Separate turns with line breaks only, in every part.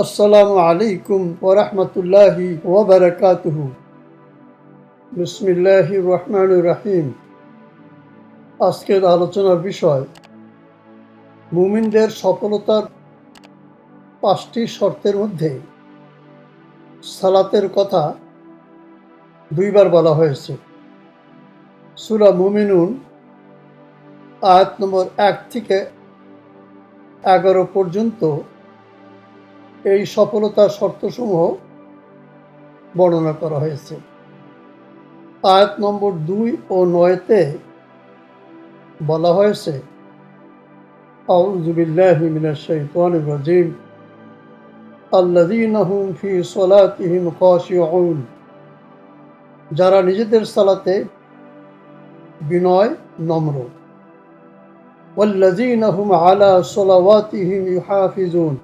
আসসালামু আলাইকুম ওয়া রাহমাতুল্লাহি ওয়া বারাকাতুহু। বিসমিল্লাহির রহমানির রহিম। আজকের আলোচনার বিষয় মুমিনদের সফলতার ৫টি শর্তের মধ্যে সালাতের কথা ২বার বলা হয়েছে। সূরা মুমিনুন আয়াত নম্বর ১ থেকে ১১ পর্যন্ত এই সফলতার শর্তসমূহ বর্ণনা করা হয়েছে। আয়াত নম্বর ২ ও ৯-তে বলা হয়েছে, আউযু বিল্লাহি মিনাশ শাইতানির রাজিম, আল্লাযীনা হুম ফী সলাতিহিম খাশিউন, যারা নিজেদের সালাতে বিনয় নম্র। ওয়াল্লাযীনা হুম আলা সলাওয়াতিহিম ইউহাফিজুন,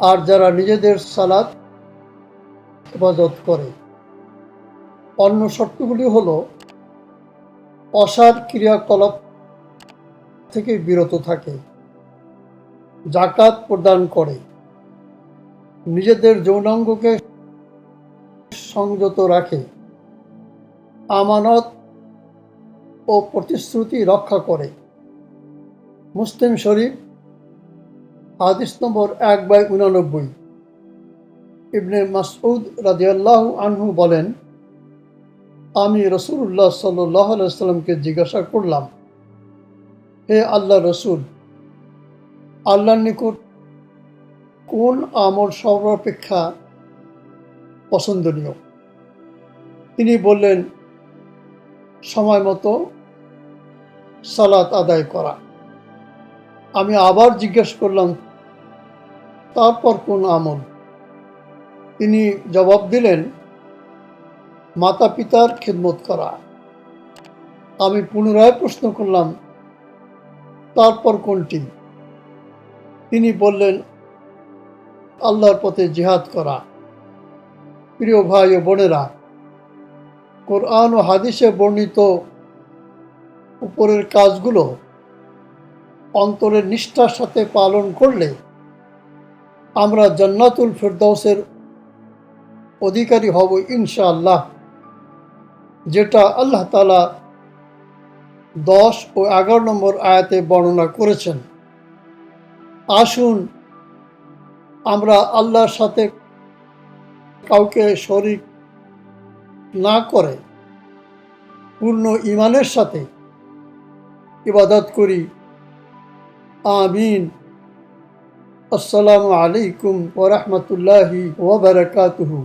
আর যারা নিজেদের সালাত হেফাজত করে। অন্য শর্তগুলি হলো অসার ক্রিয়াকলাপ থেকে বিরত থাকে, যাকাত প্রদান করে, নিজেদের যৌনাঙ্গকে সংযত রাখে, আমানত ও প্রতিশ্রুতি রক্ষা করে। মুসলিম শরীফ হাদিস নম্বর ১/৮৯। ইবনে মাসউদ রাদিয়াল্লাহু আনহু বলেন, আমি রাসূলুল্লাহ সাল্লাল্লাহু আলাইহি ওয়াসাল্লামকে জিজ্ঞাসা করলাম, হে আল্লাহর রাসূল, আল্লাহর নিকট কোন আমল সর্বাপেক্ষা পছন্দনীয়? তিনি বললেন, সময় মতো সালাত আদায় করা। আমি আবার জিজ্ঞেস করলাম, তারপর কোন আমল? তিনি জবাব দিলেন, মাতা পিতার খিদমত করা। আমি পুনরায় প্রশ্ন করলাম, তারপর কোনটি? তিনি বললেন, আল্লাহর পথে জিহাদ করা। প্রিয় ভাই ও বোনেরা, কোরআন ও হাদিসে বর্ণিত উপরের কাজগুলো অন্তরের নিষ্ঠার সাথে পালন করলে আমরা জান্নাতুল ফেরদাউসের অধিকারী হব ইনশাআল্লাহ, যেটা আল্লাহ তাআলা ১০ ও ১১ নম্বর আয়াতে বর্ণনা করেছেন। আসুন আমরা আল্লাহর সাথে কাউকে শরীক না করে পূর্ণ ঈমানের সাথে ইবাদত করি। আমিন। আসসালামু আলাইকুম ওয়া রাহমাতুল্লাহি ওয়া বারাকাতুহু।